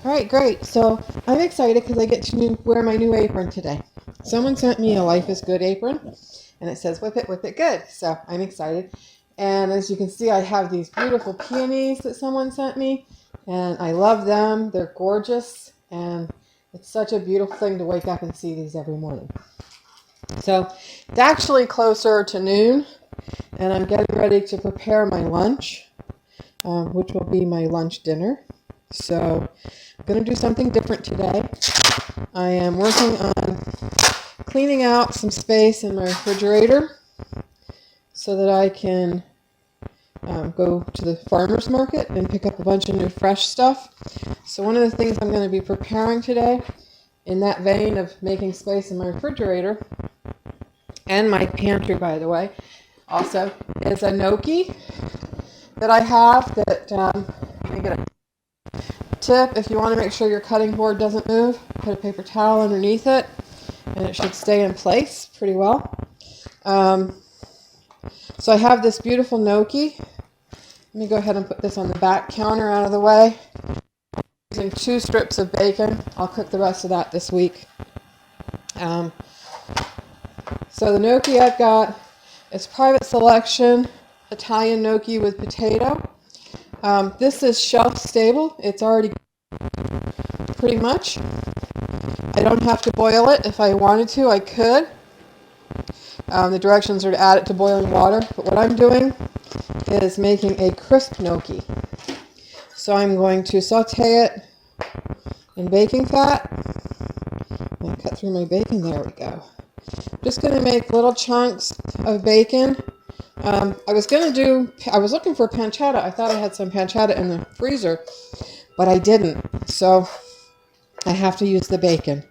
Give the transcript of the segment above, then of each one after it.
All right, great. So I'm excited because I get to wear my new apron today. Someone sent me a Life is Good apron, and it says whip it good. So I'm excited. And as you can see, I have these beautiful peonies that someone sent me, and I love them. They're gorgeous, and it's such a beautiful thing to wake up and see these every morning. So it's actually closer to noon, and I'm getting ready to prepare my lunch, which will be my lunch dinner. So I'm going to do something different today. I am working on cleaning out some space in my refrigerator so that I can go to the farmer's market and pick up a bunch of new fresh stuff. So one of the things I'm going to be preparing today, in that vein of making space in my refrigerator, and my pantry, by the way, also, is a gnocchi that I have that, let me get a tip. If you want to make sure your cutting board doesn't move, put a paper towel underneath it, and it should stay in place pretty well. So I have this beautiful gnocchi. Let me go ahead and put this on the back counter out of the way. Using 2 strips of bacon. I'll cook the rest of that this week. So the gnocchi I've got is private selection Italian gnocchi with potato. This is shelf stable. It's already pretty much. I don't have to boil it. If I wanted to, I could. The directions are to add it to boiling water. But what I'm doing is making a crisp gnocchi. So I'm going to saute it in baking fat. I'm going to cut through my bacon. There we go. Just going to make little chunks of bacon. I was looking for pancetta. I thought I had some pancetta in the freezer, but I didn't. So I have to use the bacon,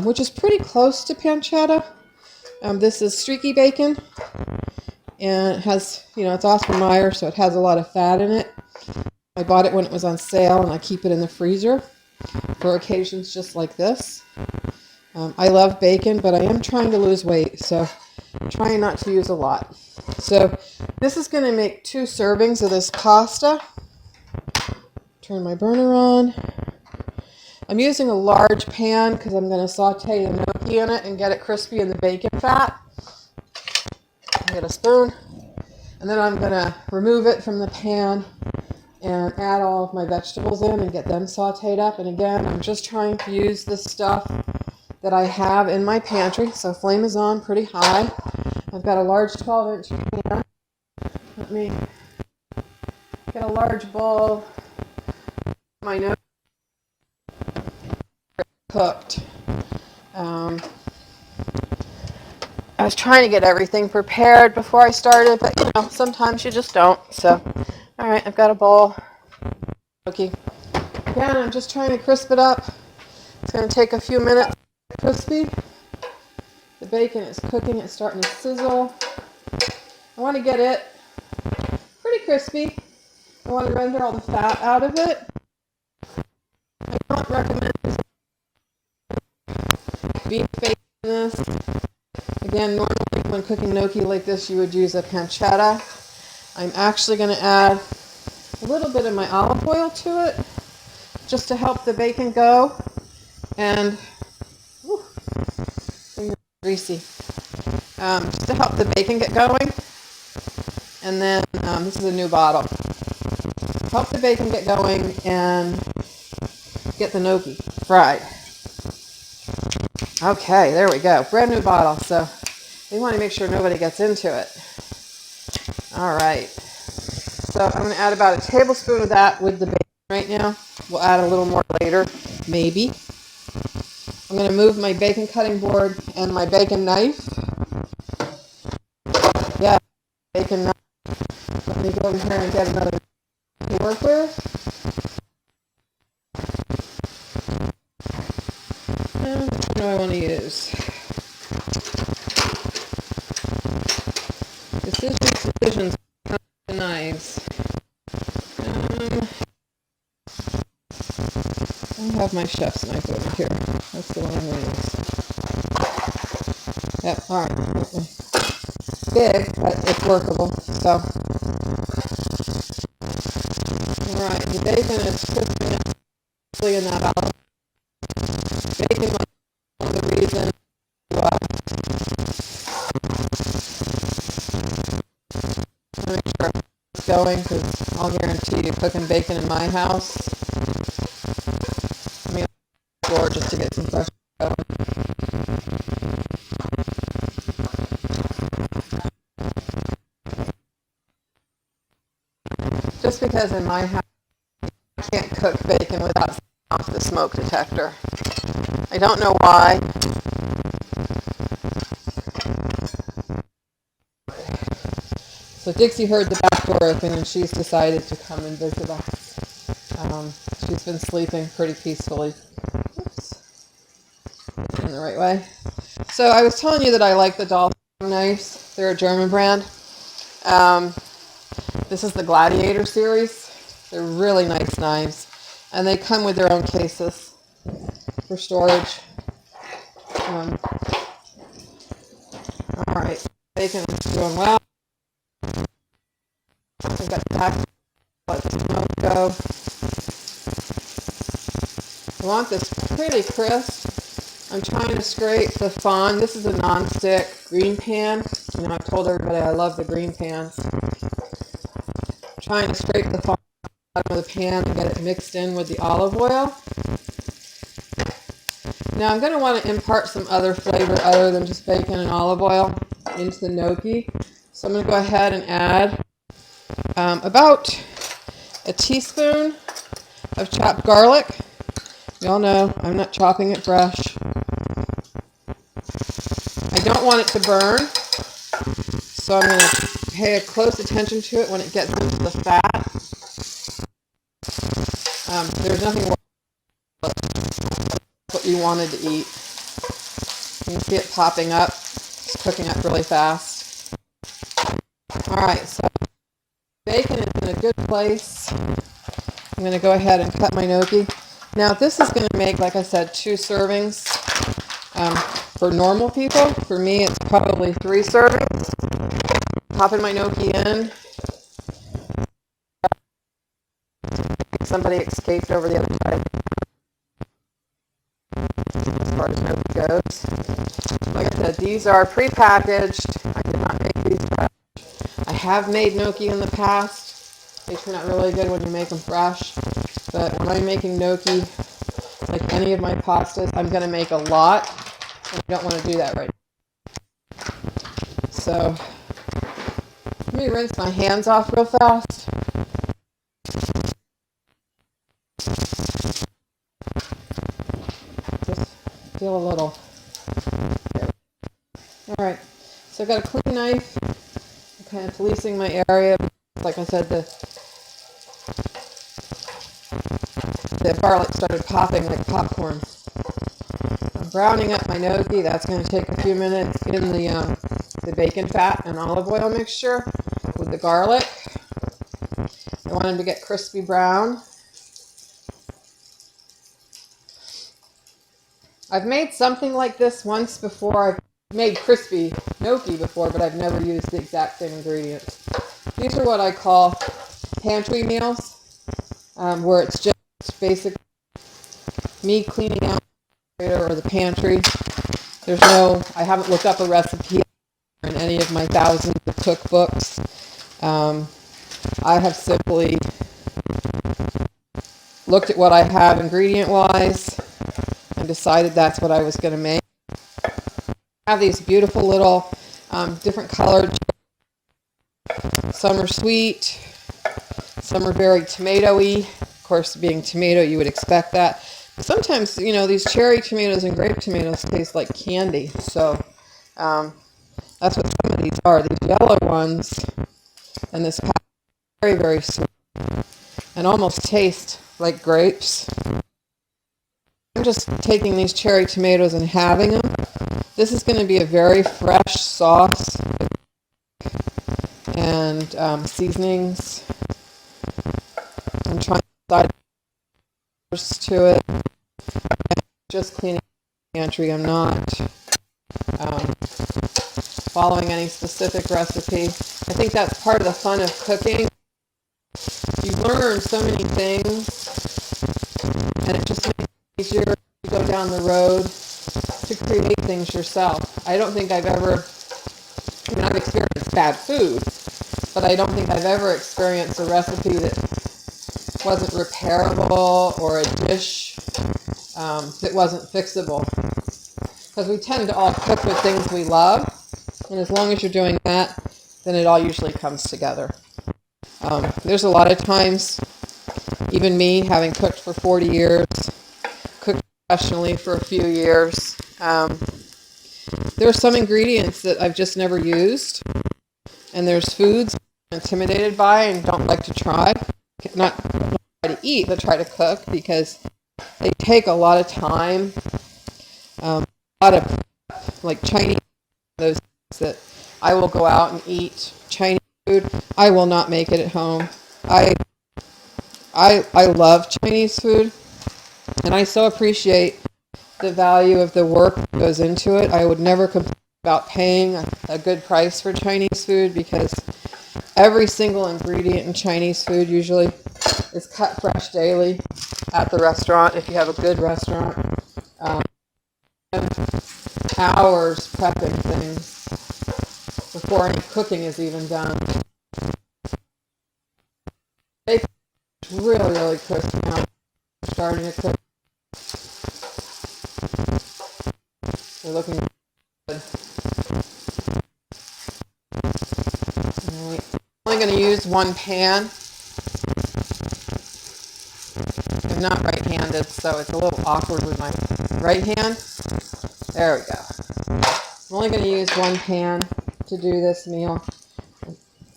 which is pretty close to pancetta. This is streaky bacon, and it has, it's Oscar Mayer, so it has a lot of fat in it. I bought it when it was on sale, and I keep it in the freezer for occasions just like this. I love bacon, but I am trying to lose weight, so I'm trying not to use a lot. So this is going to make 2 servings of this pasta. Turn my burner on. I'm using a large pan because I'm going to saute the gnocchi in it and get it crispy in the bacon fat. Get a spoon, and then I'm going to remove it from the pan and add all of my vegetables in and get them sauteed up. And again, I'm just trying to use the stuff that I have in my pantry. So flame is on pretty high. I've got a large 12-inch pan. Let me get a large bowl. My gnocchi cooked. I was trying to get everything prepared before I started, but sometimes you just don't. So, all right, I've got a bowl. Okay. Again, I'm just trying to crisp it up. It's going to take a few minutes to get crispy. The bacon is cooking. It's starting to sizzle. I want to get it pretty crispy. I want to render all the fat out of it. I don't recommend beef bacon in this. Again, normally when cooking gnocchi like this, you would use a pancetta. I'm actually going to add a little bit of my olive oil to it, just to help the bacon go. And, greasy. Just to help the bacon get going. And then, this is a new bottle. Help the bacon get going and get the gnocchi fried. Okay, there we go. Brand new bottle. So we want to make sure nobody gets into it. All right. So I'm going to add about a tablespoon of that with the bacon right now. We'll add a little more later, maybe. I'm going to move my bacon cutting board and my bacon knife. Yeah, bacon knife. Let me go over here and get another to work with. And what do I want to use? Decisions, knives. I have my chef's knife over here. That's the one I'm going to use. Yep, alright. Big, but it's workable. So, alright, the bacon is crisping up. in that olive. Bacon was one of the reasons to make sure it's going, because I'll guarantee you cooking bacon in my house, I mean, floor just to get some fresh going. Just because in my house I can't cook bacon without setting off the smoke detector. I don't know why. So Dixie heard the back door open and she's decided to come and visit us. She's been sleeping pretty peacefully. Oops. In the right way. So I was telling you that I like the Dolphin knives. They're a German brand. This is the Gladiator series. They're really nice knives. And they come with their own cases for storage. Alright, bacon is doing well. I've got the back, let the smoke go. I want this pretty crisp. I'm trying to scrape the fond. This is a non-stick green pan. You know, I've told everybody I love the green pans. I'm trying to scrape the fond out of the pan and get it mixed in with the olive oil. Now I'm going to want to impart some other flavor other than just bacon and olive oil into the gnocchi. So I'm going to go ahead and add about a teaspoon of chopped garlic. Y'all know I'm not chopping it fresh. I don't want it to burn, so I'm going to pay close attention to it when it gets into the fat. There's nothing worse than what you wanted to eat. You can see it popping up. It's cooking up really fast. Alright, so bacon is in a good place. I'm going to go ahead and cut my gnocchi. Now this is going to make, like I said, 2 servings. For normal people, for me it's probably 3 servings. Popping my gnocchi in. Somebody escaped over the other side as far as gnocchi goes. Like I said, these are pre-packaged. I did not make these fresh. I have made gnocchi in the past. They turn out really good when you make them fresh. But when I'm making gnocchi, like any of my pastas, I'm going to make a lot. And I don't want to do that right now. So, let me rinse my hands off real fast. Just feel a little. Alright, so I've got a clean knife. I'm kind of policing my area. Like I said, the garlic started popping like popcorn. I'm browning up my gnocchi. That's going to take a few minutes in the bacon fat and olive oil mixture with the garlic. I want them to get crispy brown. I've made something like this once before. I've made crispy gnocchi before, but I've never used the exact same ingredients. These are what I call pantry meals, where it's just basically me cleaning out the refrigerator or the pantry. I haven't looked up a recipe in any of my thousands of cookbooks. I have simply looked at what I have ingredient-wise and decided that's what I was going to make. I have these beautiful little different colored. Some are sweet, some are very tomatoey. Of course, being tomato, you would expect that. Sometimes, you know, these cherry tomatoes and grape tomatoes taste like candy. So that's what some of these are. These yellow ones and this very, very sweet and almost taste like grapes. I'm just taking these cherry tomatoes and having them. This is going to be a very fresh sauce and seasonings. I'm trying to add to it. I'm just cleaning the pantry. I'm not following any specific recipe. I think that's part of the fun of cooking. You learn so many things, and it just easier to go down the road to create things yourself. I don't think I've ever, I mean, I've experienced bad food, but I don't think I've ever experienced a recipe that wasn't repairable or a dish that wasn't fixable. Because we tend to all cook with things we love, and as long as you're doing that, then it all usually comes together. There's a lot of times, even me, having cooked for 40 years, cooked professionally for a few years, there are some ingredients that I've just never used, and there's foods I'm intimidated by and don't like to try. Not try to eat, but try to cook, because they take a lot of time, a lot of, like Chinese, those things that I will go out and eat Chinese food. I will not make it at home. I love Chinese food, and I so appreciate the value of the work that goes into it. I would never complain about paying a good price for Chinese food, because every single ingredient in Chinese food usually is cut fresh daily at the restaurant, if you have a good restaurant. Hours prepping things before any cooking is even done. It's really, really crispy now. Starting to cook. They're looking good. Alright. I'm only going to use one pan. I'm not right-handed, so it's a little awkward with my right hand. There we go. I'm only going to use one pan to do this meal,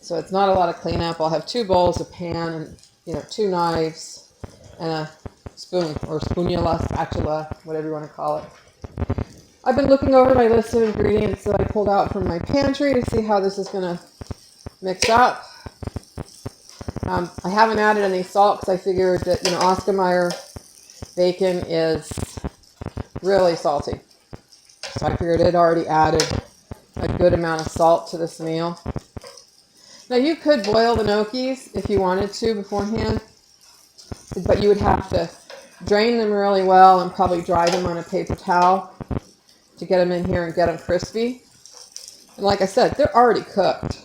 so it's not a lot of cleanup. I'll have 2 bowls, a pan, and 2 knives, and a spoon, or spoonula, spatula, whatever you want to call it. I've been looking over my list of ingredients that I pulled out from my pantry to see how this is going to mix up. I haven't added any salt because I figured that Oscar Mayer bacon is really salty. So I figured it already added a good amount of salt to this meal. Now you could boil the gnocchis if you wanted to beforehand, but you would have to drain them really well and probably dry them on a paper towel to get them in here and get them crispy. And like I said, they're already cooked.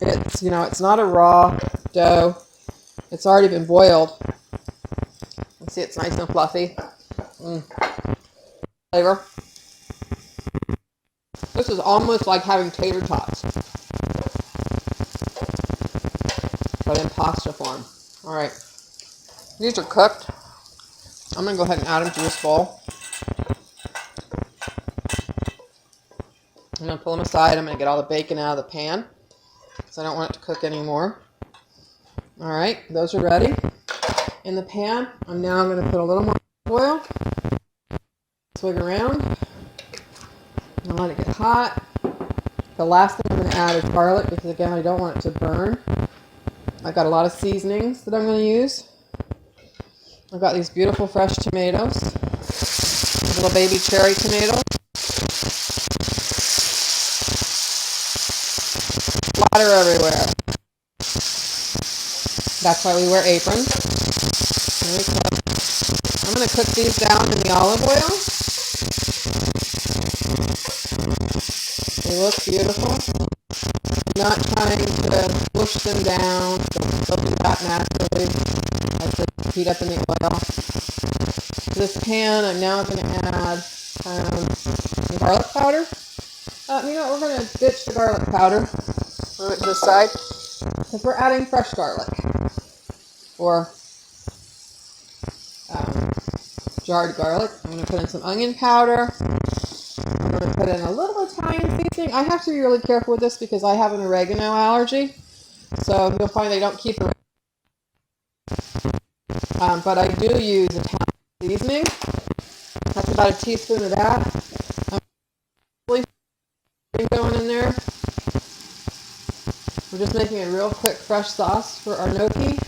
It's, it's not a raw dough. It's already been boiled. You see, it's nice and fluffy. Flavor. This is almost like having tater tots, but in pasta form. All right, these are cooked. I'm gonna go ahead and add them to this bowl. I'm gonna pull them aside. I'm gonna get all the bacon out of the pan, because I don't want it to cook anymore. All right, those are ready in the pan. I'm now gonna put a little more oil, swig around, and let it get hot. The last thing I'm going to add is garlic, because again, I don't want it to burn. I've got a lot of seasonings that I'm going to use. I've got these beautiful fresh tomatoes, little baby cherry tomatoes. Water everywhere. That's why we wear aprons. I'm going to cook these down in the olive oil. They look beautiful. I'm not trying to push them down. They'll do that naturally as they heat up in the oil. To this pan, I'm now going to add some garlic powder. We're going to ditch the garlic powder. Move it to the side, because we're adding fresh garlic, or jarred garlic. I'm going to put in some onion powder. I'm going to put in a little Italian seasoning. I have to be really careful with this because I have an oregano allergy, so you'll find they don't keep it. But I do use Italian seasoning. That's about a teaspoon of that. Going in there. We're just making a real quick fresh sauce for our gnocchi.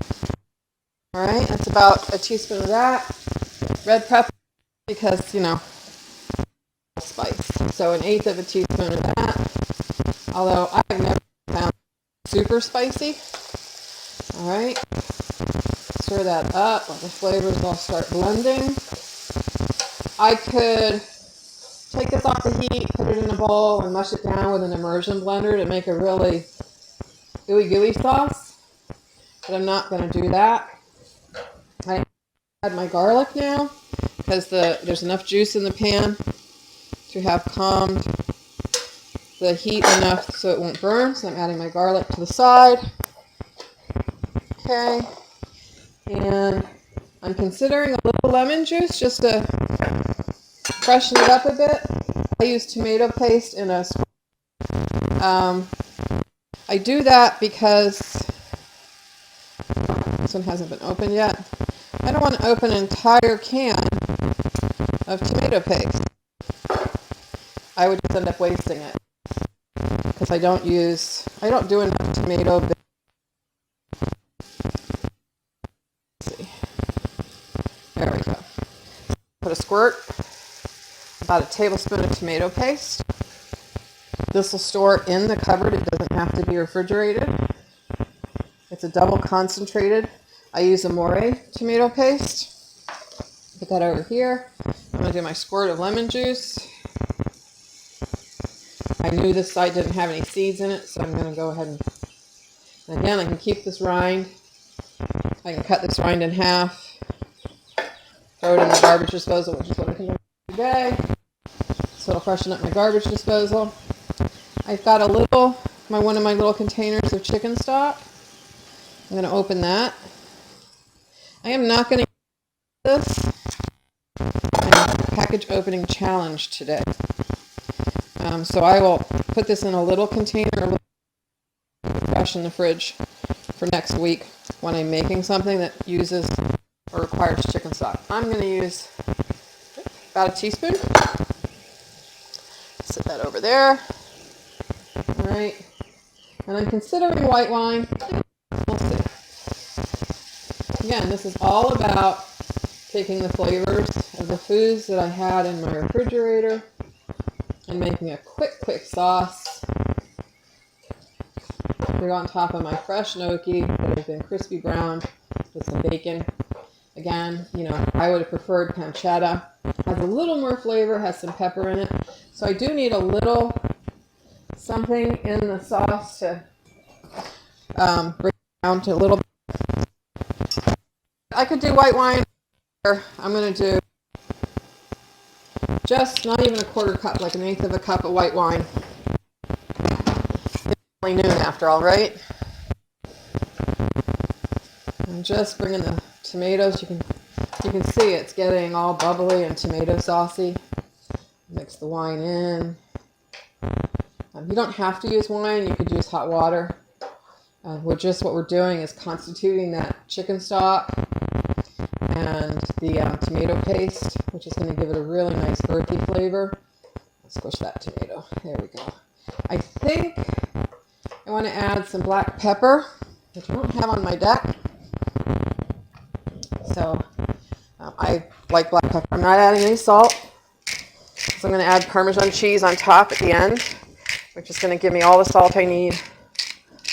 All right, that's about a teaspoon of that. Red pepper, because spice. So 1/8 of a teaspoon of that. Although I've never found it super spicy. All right, stir that up. Let the flavors all start blending. I could take this off the heat, put it in a bowl, and mush it down with an immersion blender to make a really ooey gooey sauce. But I'm not going to do that. I add my garlic now because there's enough juice in the pan to have calmed the heat enough so it won't burn. So I'm adding my garlic to the side. Okay. And I'm considering a little lemon juice just to freshen it up a bit. I use tomato paste in a I do that because this one hasn't been opened yet. I don't want to open an entire can of tomato paste. I would just end up wasting it because I don't do enough tomato. Let's see. There we go. Put a squirt, about a tablespoon of tomato paste. This will store in the cupboard. It doesn't have to be refrigerated. It's a double concentrated. I use Amore tomato paste. Put that over here. I'm going to do my squirt of lemon juice. I knew this side didn't have any seeds in it, so I'm going to go ahead and again, I can keep this rind. I can cut this rind in half. Throw it in the garbage disposal, which is what I can do today. So it'll freshen up my garbage disposal. I've got one of my little containers of chicken stock. I'm going to open that. I am not going to use this in a package opening challenge today. So I will put this in a little container, fresh in the fridge for next week when I'm making something that uses or requires chicken stock. I'm going to use about a teaspoon. Set that over there. All right. And I'm considering white wine. We'll see. Again, this is all about taking the flavors of the foods that I had in my refrigerator and making a quick sauce. Put it on top of my fresh gnocchi that has been crispy browned with some bacon. Again, I would have preferred pancetta. Has a little more flavor, has some pepper in it. So I do need a little something in the sauce to bring it down to a little bit. I could do white wine. I'm going to do just not even a quarter cup, like an eighth of a cup of white wine. It's only noon after all, right? I'm just bringing the tomatoes. You can see it's getting all bubbly and tomato saucy. Mix the wine in. You don't have to use wine. You could use hot water. What we're doing is constituting that chicken stock and the tomato paste, which is going to give it a really nice earthy flavor. Let's squish that tomato. There we go. I think I want to add some black pepper, which I don't have on my deck. So I like black pepper. I'm not adding any salt. So I'm going to add Parmesan cheese on top at the end, which is going to give me all the salt I need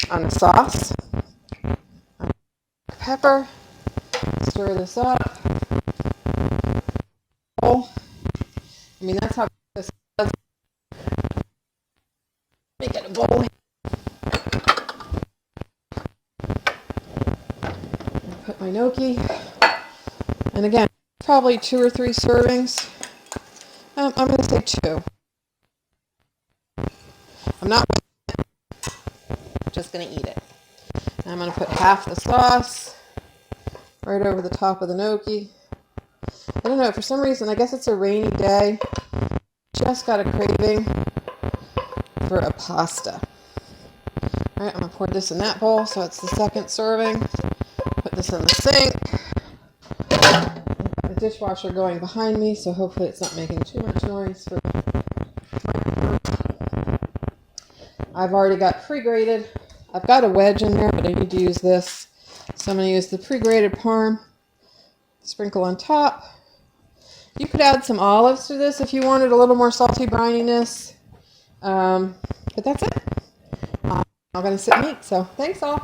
on the sauce. Pepper. Stir this up. That's how this does. Let me get a bowl. Put my gnocchi. And again, probably 2 or 3 servings. I'm going to say 2. I'm not just going to eat it. And I'm going to put half the sauce right over the top of the gnocchi. I don't know, for some reason, I guess it's a rainy day. Just got a craving for a pasta. All right, I'm going to pour this in that bowl, so it's the second serving. Put this in the sink. I've got the dishwasher going behind me, so hopefully it's not making too much noise. I've already got pre-grated. I've got a wedge in there, but I need to use this. So I'm going to use the pre-grated parm. Sprinkle on top. You could add some olives to this if you wanted a little more salty brininess. But that's it. I'm going to sit and eat, so thanks all.